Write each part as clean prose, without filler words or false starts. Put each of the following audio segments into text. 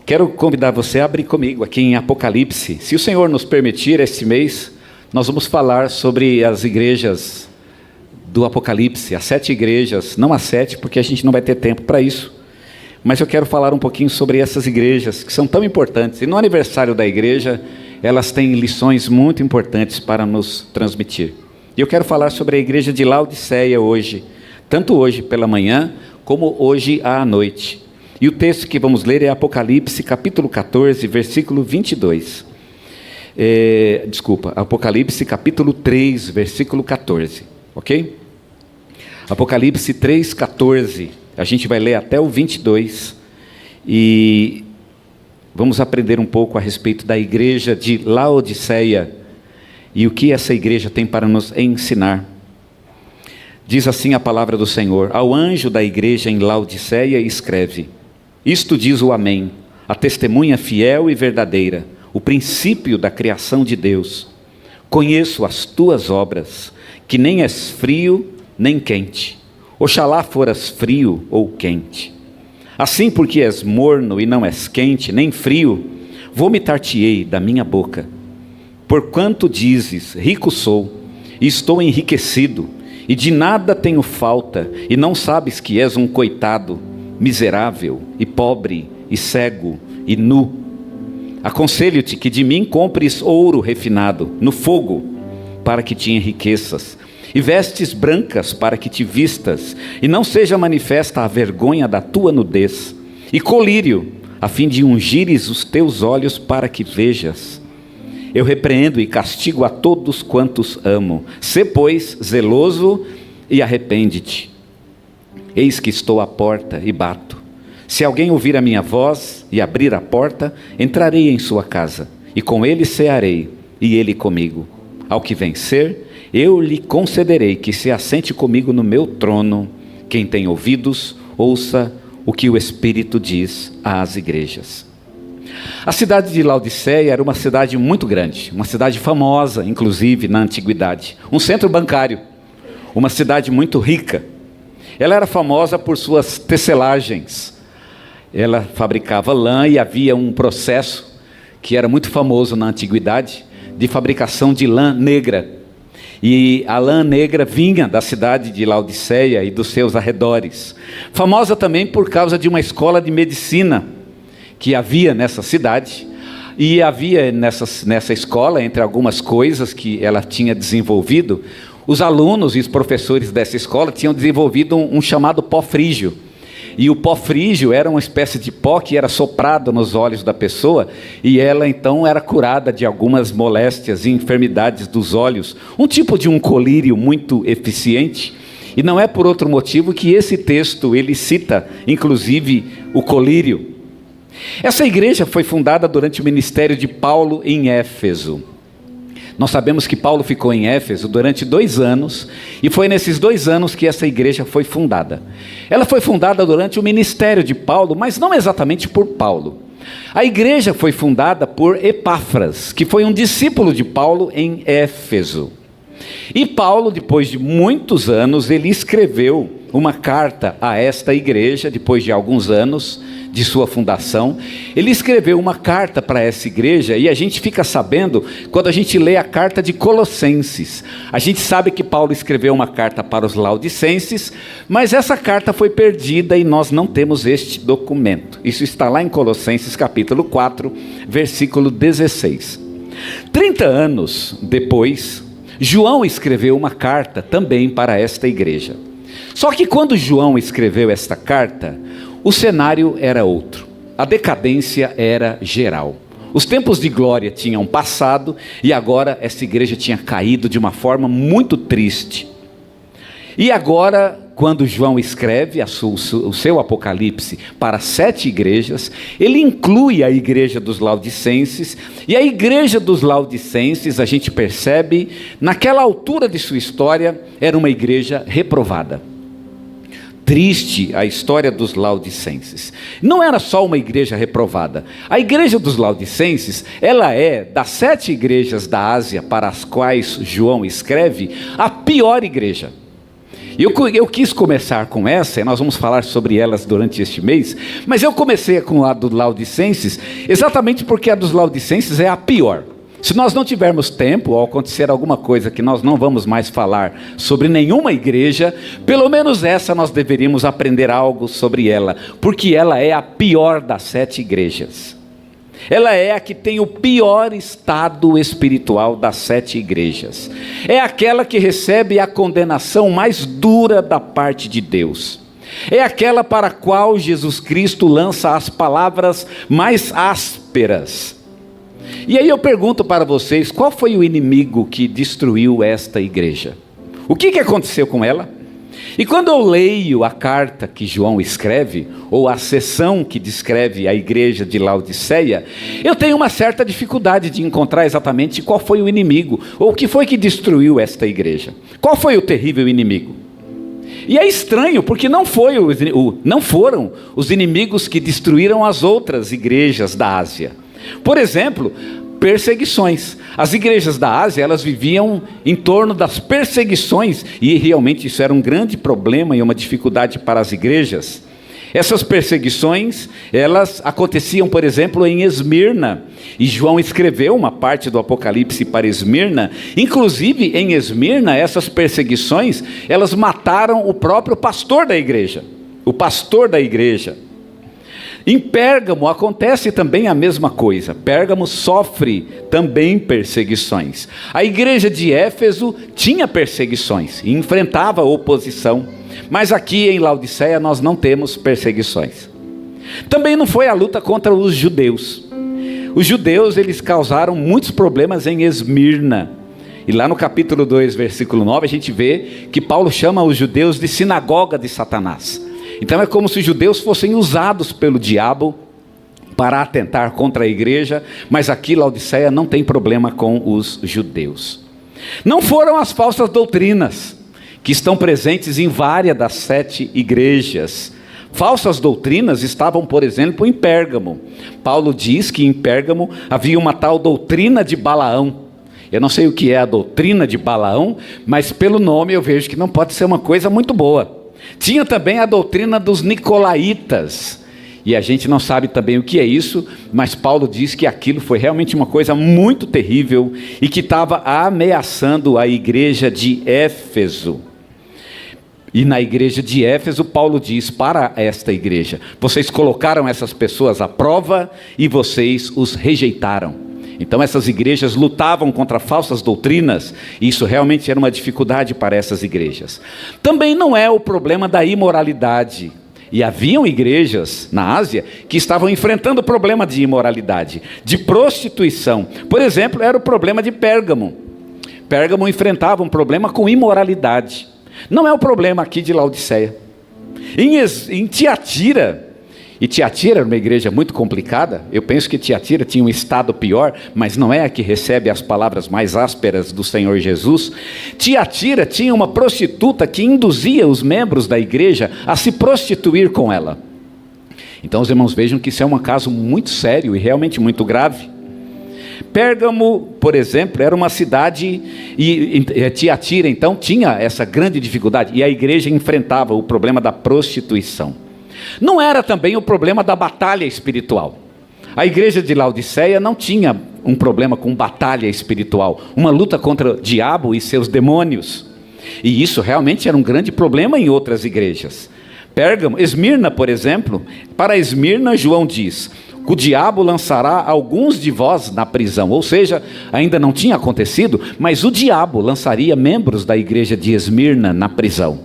Quero convidar você a abrir comigo aqui em Apocalipse. Se o Senhor nos permitir, este mês, nós vamos falar sobre as igrejas do Apocalipse, as 7 igrejas, não as 7, porque a gente não vai ter tempo para isso. Mas eu quero falar um pouquinho sobre essas igrejas, que são tão importantes. E no aniversário da igreja, elas têm lições muito importantes para nos transmitir. E eu quero falar sobre a igreja de Laodiceia hoje, tanto hoje pela manhã, como hoje à noite. E o texto que vamos ler é Apocalipse, capítulo 14, versículo 22. Apocalipse, capítulo 3, versículo 14. Ok? Apocalipse 3, 14. A gente vai ler até o 22. E vamos aprender um pouco a respeito da igreja de Laodiceia e o que essa igreja tem para nos ensinar. Diz assim a palavra do Senhor: ao anjo da igreja em Laodiceia escreve: isto diz o Amém, a testemunha fiel e verdadeira, o princípio da criação de Deus. Conheço as tuas obras, que nem és frio nem quente. Oxalá foras frio ou quente. Assim, porque és morno e não és quente nem frio, vomitar-te-ei da minha boca. Porquanto dizes: rico sou, e estou enriquecido, e de nada tenho falta, e não sabes que és um coitado, miserável, e pobre, e cego, e nu. Aconselho-te que de mim compres ouro refinado no fogo, para que te enriqueças, e vestes brancas para que te vistas, e não seja manifesta a vergonha da tua nudez, e colírio, a fim de ungires os teus olhos para que vejas. Eu repreendo e castigo a todos quantos amo. Sê, pois, zeloso e arrepende-te. Eis que estou à porta e bato. Se alguém ouvir a minha voz e abrir a porta, entrarei em sua casa, e com ele cearei, e ele comigo. Ao que vencer, eu lhe concederei que se assente comigo no meu trono. Quem tem ouvidos, ouça o que o Espírito diz às igrejas. A cidade de Laodiceia era uma cidade muito grande, uma cidade famosa, inclusive na antiguidade, um centro bancário, uma cidade muito rica. Ela era famosa por suas tecelagens. Ela fabricava lã e havia um processo que era muito famoso na antiguidade, de fabricação de lã negra. E a lã negra vinha da cidade de Laodiceia e dos seus arredores. Famosa também por causa de uma escola de medicina que havia nessa cidade. E havia nessa escola, entre algumas coisas que ela tinha desenvolvido, os alunos e os professores dessa escola tinham desenvolvido um chamado pó frígio. E o pó frígio era uma espécie de pó que era soprado nos olhos da pessoa, e ela então era curada de algumas moléstias e enfermidades dos olhos, um tipo de um colírio muito eficiente. E não é por outro motivo que esse texto ele cita inclusive o colírio. Essa igreja foi fundada durante o ministério de Paulo em Éfeso. Nós sabemos que Paulo ficou em Éfeso durante 2 anos, e foi nesses 2 anos que essa igreja foi fundada. Ela foi fundada durante o ministério de Paulo, mas não exatamente por Paulo. A igreja foi fundada por Epáfras, que foi um discípulo de Paulo em Éfeso. E Paulo, depois de muitos anos, ele escreveu uma carta a esta igreja, depois de alguns anos de sua fundação. Ele escreveu uma carta para essa igreja, e a gente fica sabendo quando a gente lê a carta de Colossenses. A gente sabe que Paulo escreveu uma carta para os laodicenses, mas essa carta foi perdida e nós não temos este documento. Isso está lá em Colossenses capítulo 4, versículo 16. 30 anos depois, João escreveu uma carta também para esta igreja. Só que quando João escreveu esta carta, o cenário era outro. A decadência era geral. Os tempos de glória tinham passado, e agora essa igreja tinha caído de uma forma muito triste. E agora, quando João escreve o seu Apocalipse para 7 igrejas, ele inclui a igreja dos Laodicenses, e a igreja dos Laodicenses, a gente percebe, naquela altura de sua história, era uma igreja reprovada. Triste a história dos laodicenses. Não era só uma igreja reprovada. A igreja dos laodicenses, ela é, das 7 igrejas da Ásia para as quais João escreve, a pior igreja. Eu quis começar com essa, e nós vamos falar sobre elas durante este mês, mas eu comecei com a do Laodicenses, exatamente porque a dos Laodicenses é a pior. Se nós não tivermos tempo, ou acontecer alguma coisa que nós não vamos mais falar sobre nenhuma igreja, pelo menos essa nós deveríamos aprender algo sobre ela, porque ela é a pior das 7 igrejas. Ela é a que tem o pior estado espiritual das 7 igrejas. É aquela que recebe a condenação mais dura da parte de Deus. É aquela para a qual Jesus Cristo lança as palavras mais ásperas. E aí eu pergunto para vocês, qual foi o inimigo que destruiu esta igreja? O que aconteceu com ela? E quando eu leio a carta que João escreve, ou a seção que descreve a igreja de Laodiceia, eu tenho uma certa dificuldade de encontrar exatamente qual foi o inimigo, ou o que foi que destruiu esta igreja. Qual foi o terrível inimigo? E é estranho, porque não foram os inimigos que destruíram as outras igrejas da Ásia. Por exemplo, perseguições. As igrejas da Ásia, elas viviam em torno das perseguições, e realmente isso era um grande problema e uma dificuldade para as igrejas. Essas perseguições, elas aconteciam, por exemplo, em Esmirna, e João escreveu uma parte do Apocalipse para Esmirna. Inclusive em Esmirna, essas perseguições, elas mataram o próprio pastor da igreja, o pastor da igreja. Em Pérgamo acontece também a mesma coisa. Pérgamo sofre também perseguições. A igreja de Éfeso tinha perseguições e enfrentava oposição. Mas aqui em Laodiceia nós não temos perseguições. Também não foi a luta contra os judeus. Os judeus, eles causaram muitos problemas em Esmirna. E lá no capítulo 2, versículo 9, a gente vê que Paulo chama os judeus de sinagoga de Satanás. Então é como se os judeus fossem usados pelo diabo para atentar contra a igreja, mas aqui Laodiceia não tem problema com os judeus. Não foram as falsas doutrinas, que estão presentes em várias das 7 igrejas. Falsas doutrinas estavam, por exemplo, em Pérgamo. Paulo diz que em Pérgamo havia uma tal doutrina de Balaão. Eu não sei o que é a doutrina de Balaão, mas pelo nome eu vejo que não pode ser uma coisa muito boa. Tinha também a doutrina dos nicolaítas, e a gente não sabe também o que é isso, mas Paulo diz que aquilo foi realmente uma coisa muito terrível, e que estava ameaçando a igreja de Éfeso. E na igreja de Éfeso, Paulo diz para esta igreja: vocês colocaram essas pessoas à prova, e vocês os rejeitaram. Então essas igrejas lutavam contra falsas doutrinas, e isso realmente era uma dificuldade para essas igrejas. Também não é o problema da imoralidade, e haviam igrejas na Ásia que estavam enfrentando o problema de imoralidade, de prostituição. Por exemplo, era o problema de Pérgamo. Pérgamo enfrentava um problema com imoralidade. Não é o problema aqui de Laodiceia. Em Tiatira, e Tiatira era uma igreja muito complicada. Eu penso que Tiatira tinha um estado pior, mas não é a que recebe as palavras mais ásperas do Senhor Jesus. Tiatira tinha uma prostituta que induzia os membros da igreja a se prostituir com ela. Então os irmãos vejam que isso é um caso muito sério e realmente muito grave. Pérgamo, por exemplo, era uma cidade, e Tiatira então tinha essa grande dificuldade, e a igreja enfrentava o problema da prostituição. Não era também o problema da batalha espiritual. A igreja de Laodiceia não tinha um problema com batalha espiritual, uma luta contra o diabo e seus demônios. E isso realmente era um grande problema em outras igrejas. Pérgamo, Esmirna, por exemplo, para Esmirna, João diz: o diabo lançará alguns de vós na prisão. Ou seja, ainda não tinha acontecido, mas o diabo lançaria membros da igreja de Esmirna na prisão.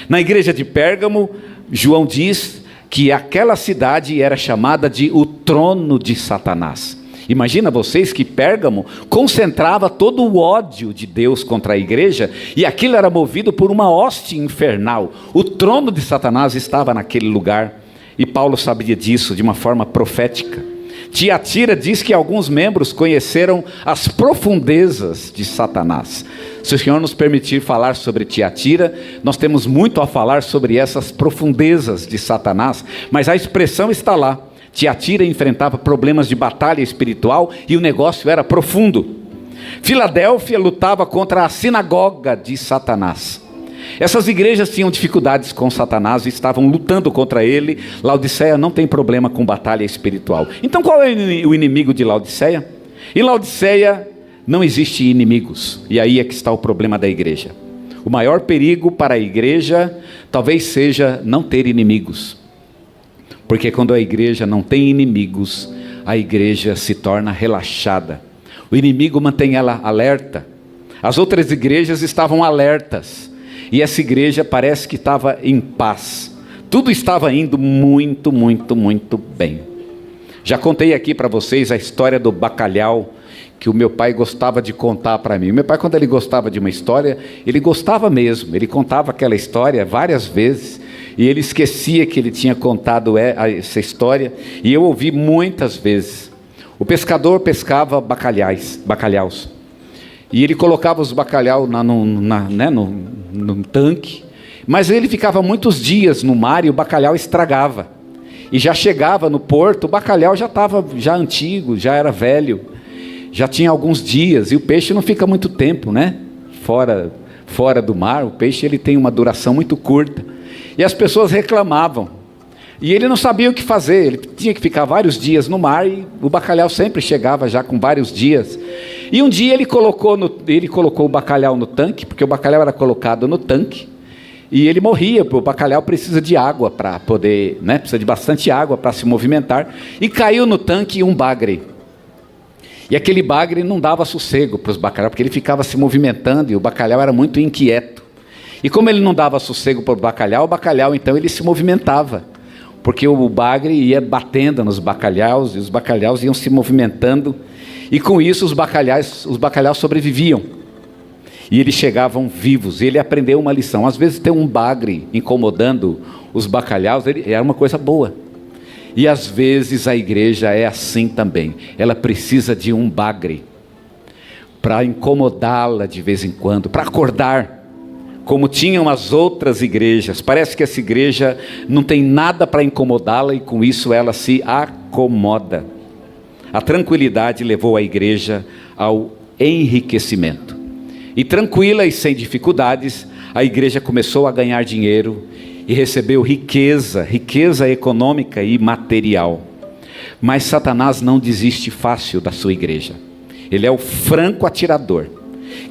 Na igreja de Pérgamo, João diz que aquela cidade era chamada de o trono de Satanás. Imagina vocês que Pérgamo concentrava todo o ódio de Deus contra a igreja, e aquilo era movido por uma hoste infernal. O trono de Satanás estava naquele lugar, e Paulo sabia disso de uma forma profética. Tiatira diz que alguns membros conheceram as profundezas de Satanás. Se o Senhor nos permitir falar sobre Tiatira, nós temos muito a falar sobre essas profundezas de Satanás, mas a expressão está lá. Tiatira enfrentava problemas de batalha espiritual e o negócio era profundo. Filadélfia lutava contra a sinagoga de Satanás. Essas igrejas tinham dificuldades com Satanás e estavam lutando contra ele. Laodiceia não tem problema com batalha espiritual. Então qual é o inimigo de Laodiceia? Em Laodiceia não existe inimigos. E aí é que está o problema da igreja. O maior perigo para a igreja talvez seja não ter inimigos. Porque quando a igreja não tem inimigos, a igreja se torna relaxada. O inimigo mantém ela alerta. As outras igrejas estavam alertas. E essa igreja parece que estava em paz. Tudo estava indo muito, muito, muito bem. Já contei aqui para vocês a história do bacalhau, que o meu pai gostava de contar para mim. Meu pai, quando ele gostava de uma história, ele gostava mesmo. Ele contava aquela história várias vezes. E ele esquecia que ele tinha contado essa história. E eu ouvi muitas vezes. O pescador pescava bacalhaus. E ele colocava os bacalhaus no tanque. Mas ele ficava muitos dias no mar e o bacalhau estragava. E já chegava no porto, o bacalhau já estava antigo, já era velho. Já tinha alguns dias. E o peixe não fica muito tempo, né? Fora do mar, o peixe ele tem uma duração muito curta. E as pessoas reclamavam. E ele não sabia o que fazer. Ele tinha que ficar vários dias no mar e o bacalhau sempre chegava já com vários dias. E um dia ele colocou o bacalhau no tanque, porque o bacalhau era colocado no tanque, e ele morria, porque o bacalhau precisa de água para poder, precisa de bastante água para se movimentar, e caiu no tanque um bagre. E aquele bagre não dava sossego para os bacalhaus, porque ele ficava se movimentando, e o bacalhau era muito inquieto. E como ele não dava sossego para o bacalhau então ele se movimentava, porque o bagre ia batendo nos bacalhaus, e os bacalhaus iam se movimentando, e com isso os bacalhaus sobreviviam. E eles chegavam vivos, e ele aprendeu uma lição. Às vezes ter um bagre incomodando os bacalhaus, era uma coisa boa. E às vezes a igreja é assim também. Ela precisa de um bagre para incomodá-la de vez em quando, para acordar. Como tinham as outras igrejas. Parece que essa igreja não tem nada para incomodá-la e com isso ela se acomoda. A tranquilidade levou a igreja ao enriquecimento. E tranquila e sem dificuldades, a igreja começou a ganhar dinheiro e recebeu riqueza econômica e material. Mas Satanás não desiste fácil da sua igreja. Ele é o franco atirador,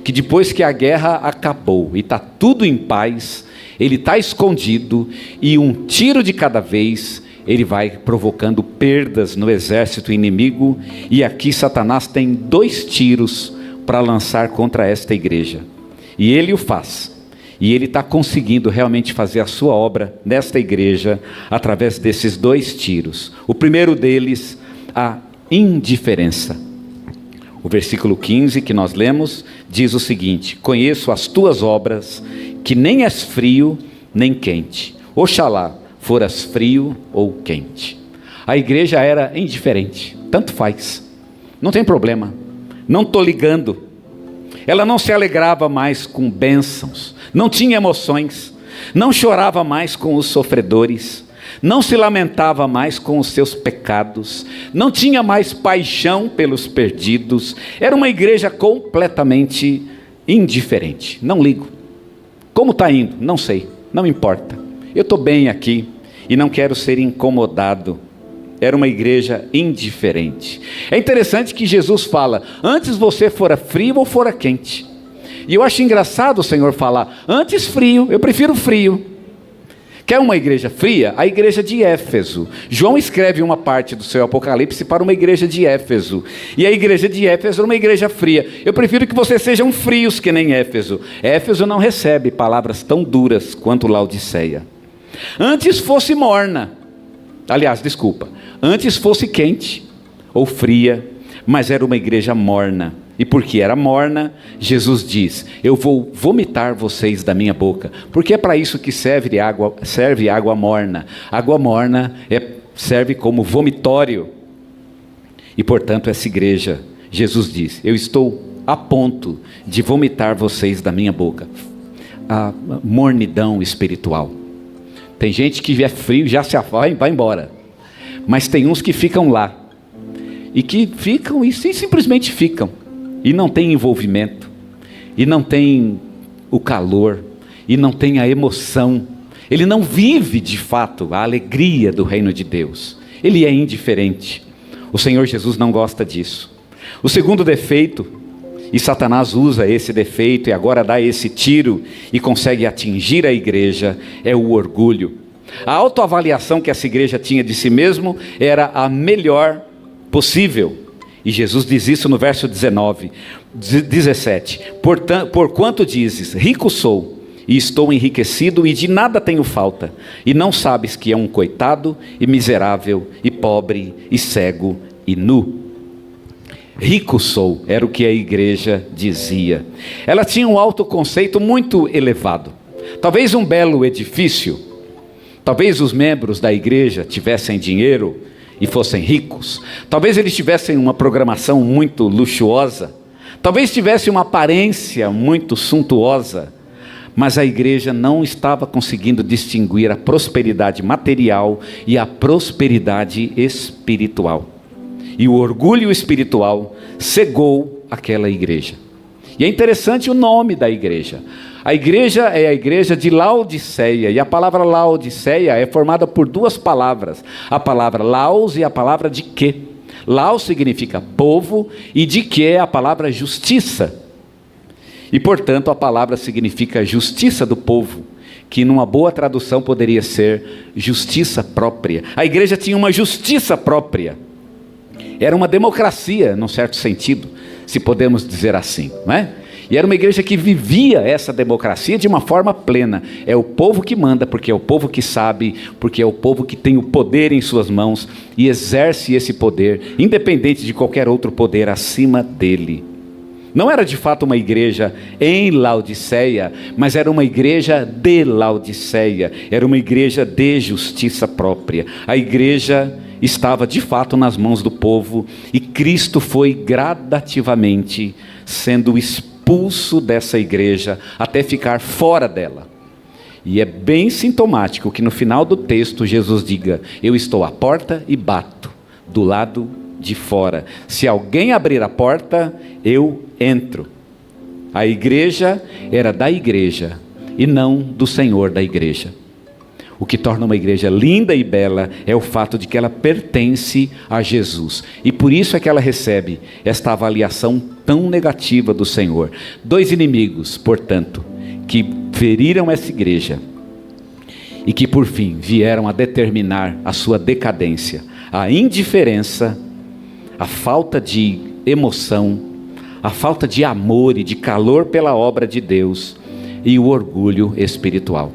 que depois que a guerra acabou e está tudo em paz, ele está escondido e um tiro de cada vez ele vai provocando perdas no exército inimigo. E aqui Satanás tem 2 tiros para lançar contra esta igreja, e ele o faz, e ele está conseguindo realmente fazer a sua obra nesta igreja, através desses 2 tiros. O primeiro deles, a indiferença. O versículo 15 que nós lemos, diz o seguinte: conheço as tuas obras, que nem és frio, nem quente. Oxalá foras frio ou quente. A igreja era indiferente, tanto faz, não tem problema. Não estou ligando. Ela não se alegrava mais com bênçãos, não tinha emoções, não chorava mais com os sofredores, não se lamentava mais com os seus pecados, não tinha mais paixão pelos perdidos. Era uma igreja completamente indiferente. Não ligo. Como está indo? Não sei, não importa. Eu estou bem aqui e não quero ser incomodado. Era uma igreja indiferente. É interessante que Jesus fala: antes você fora frio ou fora quente. E eu acho engraçado o Senhor falar: antes frio, eu prefiro frio. Quer uma igreja fria? A igreja de Éfeso. João escreve uma parte do seu Apocalipse para uma igreja de Éfeso. E a igreja de Éfeso era uma igreja fria. Eu prefiro que vocês sejam frios que nem Éfeso. Éfeso não recebe palavras tão duras quanto Laodiceia. Antes fosse morna. Aliás, desculpa. Antes fosse quente ou fria, mas era uma igreja morna. E porque era morna, Jesus diz: eu vou vomitar vocês da minha boca. Porque é para isso que serve água morna. Água morna serve como vomitório. E portanto essa igreja, Jesus diz: eu estou a ponto de vomitar vocês da minha boca. A mornidão espiritual. Tem gente que é frio, já se vai embora. Mas tem uns que ficam lá. E que ficam e simplesmente ficam. E não tem envolvimento. E não tem o calor. e não tem a emoção. Ele não vive de fato a alegria do reino de Deus. Ele é indiferente. O Senhor Jesus não gosta disso. O segundo defeito, e Satanás usa esse defeito e agora dá esse tiro e consegue atingir a igreja, é o orgulho. A autoavaliação que essa igreja tinha de si mesmo era a melhor possível. E Jesus diz isso no verso 17. Porquanto dizes, rico sou, e estou enriquecido, e de nada tenho falta, e não sabes que é um coitado, e miserável, e pobre, e cego, e nu. Rico sou, era o que a igreja dizia. Ela tinha um autoconceito muito elevado. Talvez um belo edifício, talvez os membros da igreja tivessem dinheiro e fossem ricos, talvez eles tivessem uma programação muito luxuosa, talvez tivessem uma aparência muito suntuosa, mas a igreja não estava conseguindo distinguir a prosperidade material e a prosperidade espiritual. E o orgulho espiritual cegou aquela igreja. E é interessante o nome da igreja. A igreja é a igreja de Laodiceia, e a palavra Laodiceia é formada por duas palavras, a palavra Laos e a palavra de que. Laos significa povo, e de que é a palavra justiça. E portanto a palavra significa justiça do povo, que numa boa tradução poderia ser justiça própria. A igreja tinha uma justiça própria. Era uma democracia, num certo sentido, se podemos dizer assim, não é? E era uma igreja que vivia essa democracia de uma forma plena. É o povo que manda, porque é o povo que sabe, porque é o povo que tem o poder em suas mãos e exerce esse poder, independente de qualquer outro poder acima dele. Não era de fato uma igreja em Laodiceia, mas era uma igreja de Laodiceia, era uma igreja de justiça própria. A igreja estava de fato nas mãos do povo, e Cristo foi gradativamente sendo expulso dessa igreja até ficar fora dela. E é bem sintomático que no final do texto Jesus diga: eu estou à porta e bato do lado de fora. Se alguém abrir a porta, eu entro. A igreja era da igreja e não do Senhor da igreja. O que torna uma igreja linda e bela é o fato de que ela pertence a Jesus. E por isso é que ela recebe esta avaliação tão negativa do Senhor. Dois inimigos, portanto, que feriram essa igreja e que por fim vieram a determinar a sua decadência: a indiferença, a falta de emoção, a falta de amor e de calor pela obra de Deus, e o orgulho espiritual.